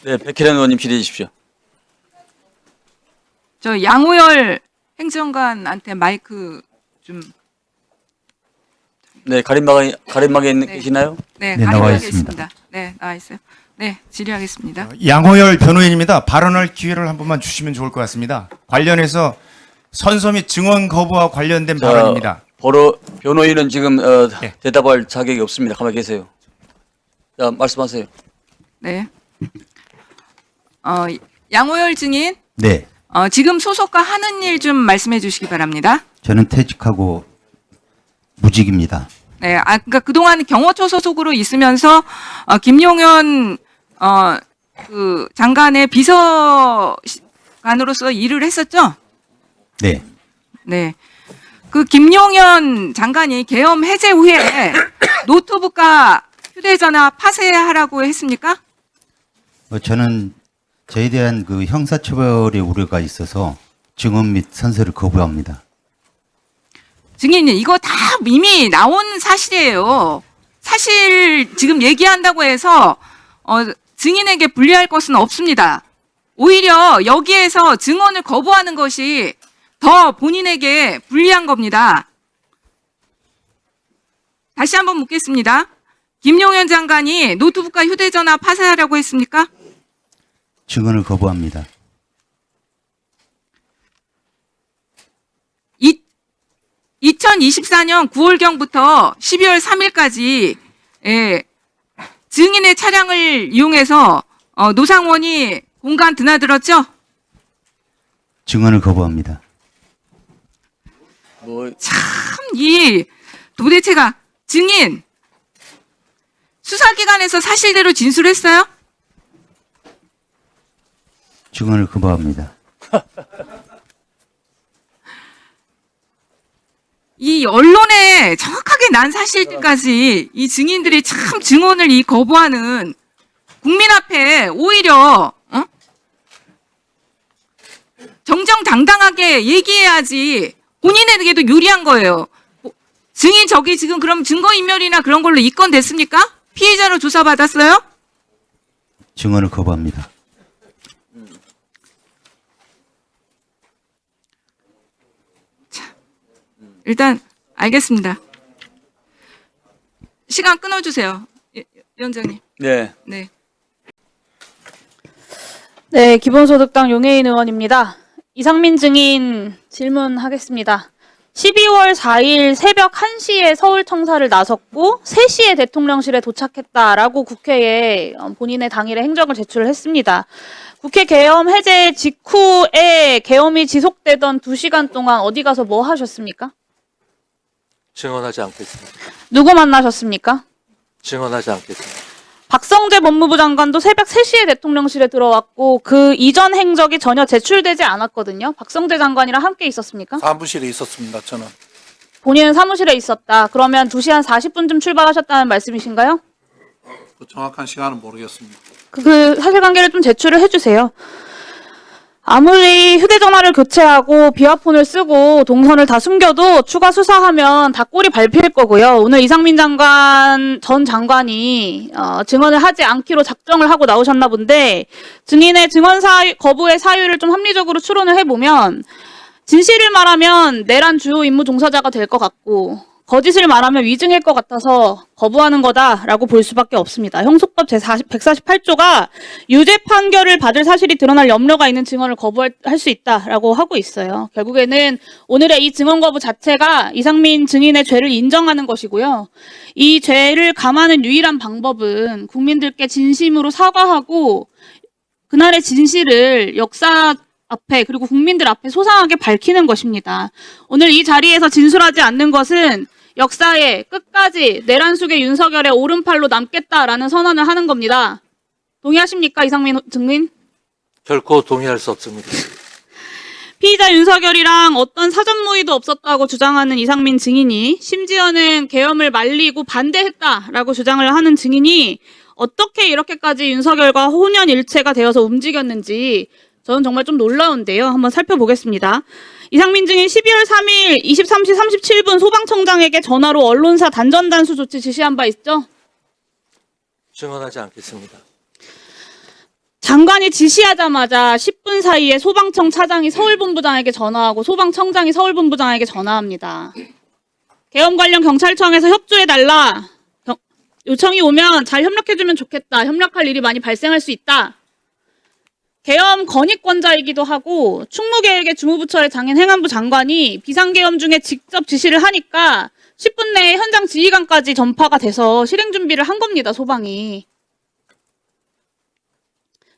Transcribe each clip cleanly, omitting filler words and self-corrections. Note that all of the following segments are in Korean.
네, 백혜련 의원님 질의해 주십시오. 저 양호열 행정관한테 마이크 좀. 네, 가림막에 네. 계시나요? 네, 네, 나와 가림하겠습니다. 네, 나와 있어요. 네, 질의하겠습니다. 양호열 변호인입니다. 발언할 기회를 한 번만 주시면 좋을 것 같습니다. 관련해서 선서 및 증언 거부와 관련된 발언입니다. 변호인은 지금 네. 대답할 자격이 없습니다. 가만히 계세요. 자, 말씀하세요. 네. 양호열 증인, 네, 지금 소속과 하는 일 좀 말씀해 주시기 바랍니다. 저는 퇴직하고 무직입니다. 네, 그러니까 그동안 경호처 소속으로 있으면서 김용현 그 장관의 비서관으로서 일을 했었죠. 네, 네. 그 김용현 장관이 계엄 해제 후에 노트북과 휴대전화 파쇄하라고 했습니까? 저는 저에 대한 그 형사처벌의 우려가 있어서 증언 및 선서를 거부합니다. 증인님, 이거 다 이미 나온 사실이에요. 사실 지금 얘기한다고 해서 증인에게 불리할 것은 없습니다. 오히려 여기에서 증언을 거부하는 것이 더 본인에게 불리한 겁니다. 다시 한번 묻겠습니다. 김용현 장관이 노트북과 휴대전화 파쇄하라고 했습니까? 증언을 거부합니다. 2024년 9월경부터 12월 3일까지 증인의 차량을 이용해서 노상원이 공간 드나들었죠? 증언을 거부합니다. 도대체가 증인 수사기관에서 사실대로 진술했어요? 증언을 거부합니다. 이 언론에 정확하게 난 사실들까지 이 증인들이 참 증언을 거부하는, 국민 앞에 오히려 정정당당하게 얘기해야지 본인에게도 유리한 거예요. 증인 저기 지금 그럼 증거인멸이나 그런 걸로 입건됐습니까? 피해자로 조사받았어요? 증언을 거부합니다. 일단 알겠습니다. 시간 끊어주세요. 위원장님. 네. 네. 네, 기본소득당 용해인 의원입니다. 이상민 증인 질문하겠습니다. 12월 4일 새벽 1시에 서울 청사를 나섰고 3시에 대통령실에 도착했다라고 국회에 본인의 당일에 행적을 제출을 했습니다. 국회 계엄 해제 직후에 계엄이 지속되던 2시간 동안 어디 가서 뭐 하셨습니까? 증언하지 않겠습니다. 누구 만나셨습니까? 증언하지 않겠습니다. 박성재 법무부 장관도 새벽 3시에 대통령실에 들어왔고 그 이전 행적이 전혀 제출되지 않았거든요. 박성재 장관이랑 함께 있었습니까? 사무실에 있었습니다. 저는. 본인은 사무실에 있었다. 그러면 2시 한 40분쯤 출발하셨다는 말씀이신가요? 그 정확한 시간은 모르겠습니다. 그 사실관계를 좀 제출을 해주세요. 아무리 휴대전화를 교체하고 비화폰을 쓰고 동선을 다 숨겨도 추가 수사하면 다 꼴이 밟힐 거고요. 오늘 이상민 전 장관이 증언을 하지 않기로 작정을 하고 나오셨나 본데, 증인의 증언 거부의 사유를 좀 합리적으로 추론을 해보면 진실을 말하면 내란 주요 임무 종사자가 될 것 같고 거짓을 말하면 위증일 것 같아서 거부하는 거다라고 볼 수밖에 없습니다. 형소법 제148조가 유죄 판결을 받을 사실이 드러날 염려가 있는 증언을 거부할 수 있다라고 하고 있어요. 결국에는 오늘의 이 증언 거부 자체가 이상민 증인의 죄를 인정하는 것이고요. 이 죄를 감하는 유일한 방법은 국민들께 진심으로 사과하고 그날의 진실을 역사 앞에 그리고 국민들 앞에 소상하게 밝히는 것입니다. 오늘 이 자리에서 진술하지 않는 것은 역사에 끝까지 내란 속의 윤석열의 오른팔로 남겠다라는 선언을 하는 겁니다. 동의하십니까, 이상민 증인? 결코 동의할 수 없습니다. 피의자 윤석열이랑 어떤 사전 모의도 없었다고 주장하는 이상민 증인이, 심지어는 계엄을 말리고 반대했다라고 주장을 하는 증인이 어떻게 이렇게까지 윤석열과 혼연일체가 되어서 움직였는지 저는 정말 좀 놀라운데요. 한번 살펴보겠습니다. 이상민 증인 12월 3일 23시 37분 소방청장에게 전화로 언론사 단전단수 조치 지시한 바 있죠? 증언하지 않겠습니다. 장관이 지시하자마자 10분 사이에 소방청 차장이 서울본부장에게 전화하고 소방청장이 서울본부장에게 전화합니다. 계엄 관련 경찰청에서 협조해달라. 요청이 오면 잘 협력해주면 좋겠다. 협력할 일이 많이 발생할 수 있다. 계엄 건의권자이기도 하고 충무계획의 주무부처의 장인 행안부 장관이 비상계엄 중에 직접 지시를 하니까 10분 내에 현장 지휘관까지 전파가 돼서 실행 준비를 한 겁니다. 소방이.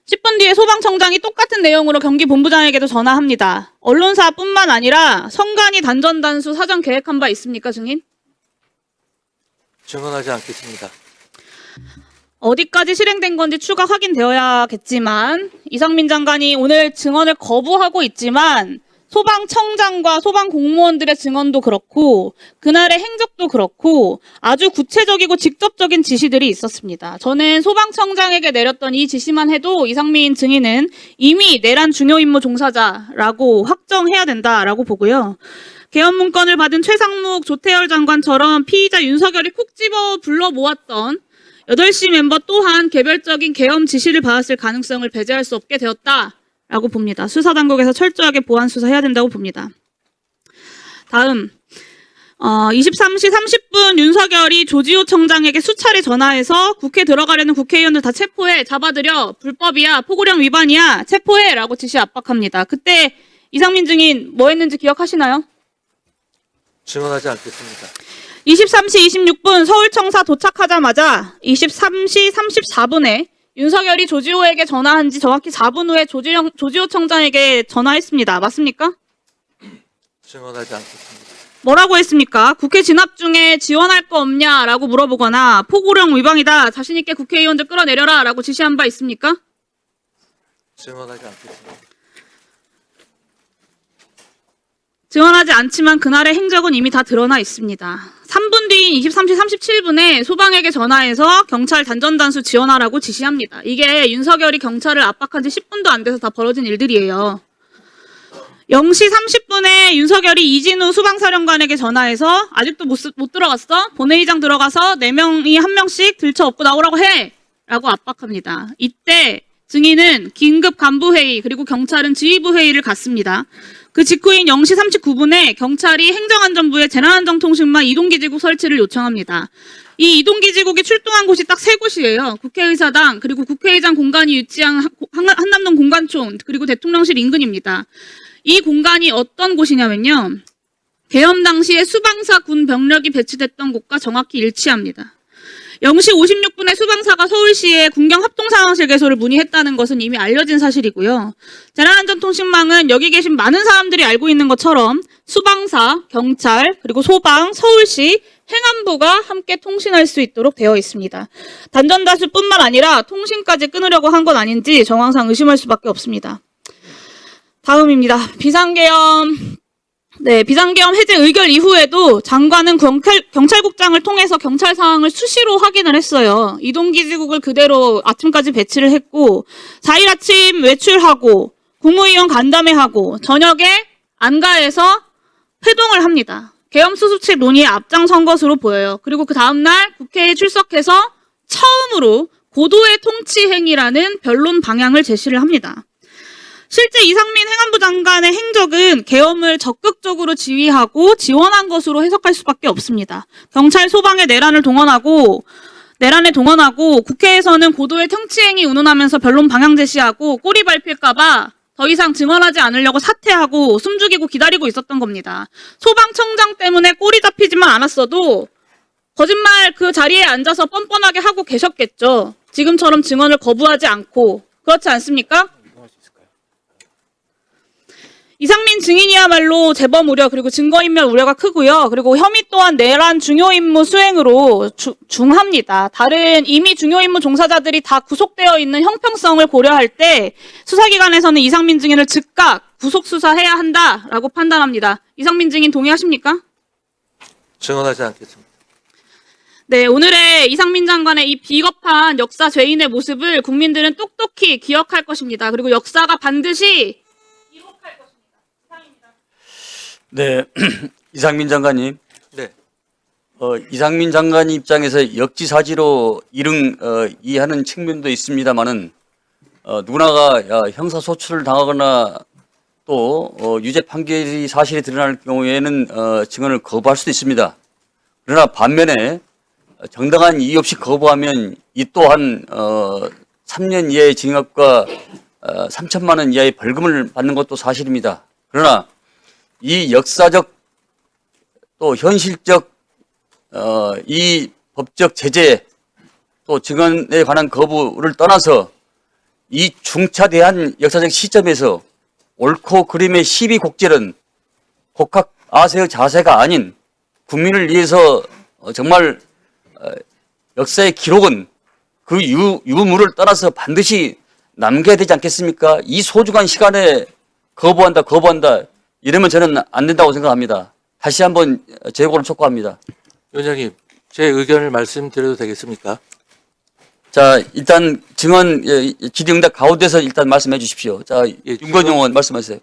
10분 뒤에 소방청장이 똑같은 내용으로 경기본부장에게도 전화합니다. 언론사뿐만 아니라 성간이 단전단수 사전 계획한 바 있습니까, 증인? 증언하지 않겠습니다. 어디까지 실행된 건지 추가 확인되어야겠지만 이상민 장관이 오늘 증언을 거부하고 있지만 소방청장과 소방공무원들의 증언도 그렇고 그날의 행적도 그렇고 아주 구체적이고 직접적인 지시들이 있었습니다. 저는 소방청장에게 내렸던 이 지시만 해도 이상민 증인은 이미 내란 중요 임무 종사자라고 확정해야 된다라고 보고요. 계엄 문건을 받은 최상목, 조태열 장관처럼 피의자 윤석열이 콕 집어 불러 모았던 8시 멤버 또한 개별적인 계엄 지시를 받았을 가능성을 배제할 수 없게 되었다라고 봅니다. 수사당국에서 철저하게 보안 수사해야 된다고 봅니다. 다음 23시 30분 윤석열이 조지호 청장에게 수차례 전화해서 국회 들어가려는 국회의원들 다 체포해, 잡아들여, 불법이야, 포고령 위반이야, 체포해라고 지시 압박합니다. 그때 이상민 증인 뭐 했는지 기억하시나요? 증언하지 않겠습니다. 23시 26분 서울청사 도착하자마자 23시 34분에 윤석열이 조지호에게 전화한 지 정확히 4분 후에 조지호 청장에게 전화했습니다. 맞습니까? 증언하지 않겠습니다. 뭐라고 했습니까? 국회 진압 중에 지원할 거 없냐라고 물어보거나 포고령 위반이다. 자신 있게 국회의원들 끌어내려라 라고 지시한 바 있습니까? 증언하지 않겠습니다. 증언하지 않지만 그날의 행적은 이미 다 드러나 있습니다. 3분 뒤인 23시 37분에 소방에게 전화해서 경찰 단전단수 지원하라고 지시합니다. 이게 윤석열이 경찰을 압박한 지 10분도 안 돼서 다 벌어진 일들이에요. 0시 30분에 윤석열이 이진우 수방사령관에게 전화해서 아직도 못 들어갔어? 본회의장 들어가서 4명이 1명씩 들쳐업고 나오라고 해! 라고 압박합니다. 이때 증인은 긴급 간부회의 그리고 경찰은 지휘부 회의를 갖습니다. 그 직후인 0시 39분에 경찰이 행정안전부에 재난안전통신망 이동기지국 설치를 요청합니다. 이 이동기지국이 출동한 곳이 딱 3곳이에요. 국회의사당, 그리고 국회의장 공간이 위치한 한남동 공관촌, 그리고 대통령실 인근입니다. 이 공간이 어떤 곳이냐면요. 계엄 당시에 수방사 군 병력이 배치됐던 곳과 정확히 일치합니다. 0시 56분에 수방사가 서울시에 군경합동상황실 개소를 문의했다는 것은 이미 알려진 사실이고요. 재난안전통신망은 여기 계신 많은 사람들이 알고 있는 것처럼 수방사, 경찰, 그리고 소방, 서울시, 행안부가 함께 통신할 수 있도록 되어 있습니다. 단전다수뿐만 아니라 통신까지 끊으려고 한 건 아닌지 정황상 의심할 수밖에 없습니다. 다음입니다. 비상계엄 해제 의결 이후에도 장관은 경찰국장을 통해서 경찰 상황을 수시로 확인을 했어요. 이동기지국을 그대로 아침까지 배치를 했고 4일 아침 외출하고 국무위원 간담회하고 저녁에 안가에서 회동을 합니다. 계엄 수습책 논의에 앞장선 것으로 보여요. 그리고 그 다음날 국회에 출석해서 처음으로 고도의 통치 행위라는 변론 방향을 제시를 합니다. 실제 이상민 행안부 장관의 행적은 계엄을 적극적으로 지휘하고 지원한 것으로 해석할 수밖에 없습니다. 경찰 소방의 내란에 동원하고 국회에서는 고도의 통치행위 운운하면서 변론 방향 제시하고 꼬리 밟힐까봐 더 이상 증언하지 않으려고 사퇴하고 숨죽이고 기다리고 있었던 겁니다. 소방청장 때문에 꼬리 잡히지만 않았어도 거짓말 그 자리에 앉아서 뻔뻔하게 하고 계셨겠죠. 지금처럼 증언을 거부하지 않고. 그렇지 않습니까? 이상민 증인이야말로 재범 우려 그리고 증거인멸 우려가 크고요. 그리고 혐의 또한 내란 중요임무 수행으로 중합니다. 다른 이미 중요임무 종사자들이 다 구속되어 있는 형평성을 고려할 때 수사기관에서는 이상민 증인을 즉각 구속 수사해야 한다라고 판단합니다. 이상민 증인 동의하십니까? 증언하지 않겠습니다. 네, 오늘의 이상민 장관의 이 비겁한 역사 죄인의 모습을 국민들은 똑똑히 기억할 것입니다. 그리고 역사가 반드시 네, 이상민 장관님. 네. 이상민 장관 입장에서 역지사지로 이해하는 측면도 있습니다만은 누구나가 형사소출을 당하거나 또 유죄 판결이 사실이 드러날 경우에는 증언을 거부할 수도 있습니다. 그러나 반면에 정당한 이유 없이 거부하면 이 또한 3년 이하의 징역과 3천만 원 이하의 벌금을 받는 것도 사실입니다. 그러나 이 역사적 또 현실적 이 법적 제재 또 증언에 관한 거부를 떠나서 이 중차대한 역사적 시점에서 옳고 그름의 시비 곡절은 곡학 아세의 자세가 아닌 국민을 위해서 정말 역사의 기록은 그 유물을 떠나서 반드시 남겨야 되지 않겠습니까? 이 소중한 시간에 거부한다 이러면 저는 안 된다고 생각합니다. 다시 한번 재고를 촉구합니다. 위원장님, 제 의견을 말씀드려도 되겠습니까? 자, 일단 증언 질의응답 가운데서 일단 말씀해 주십시오. 자, 예, 윤건용 의원 말씀하세요.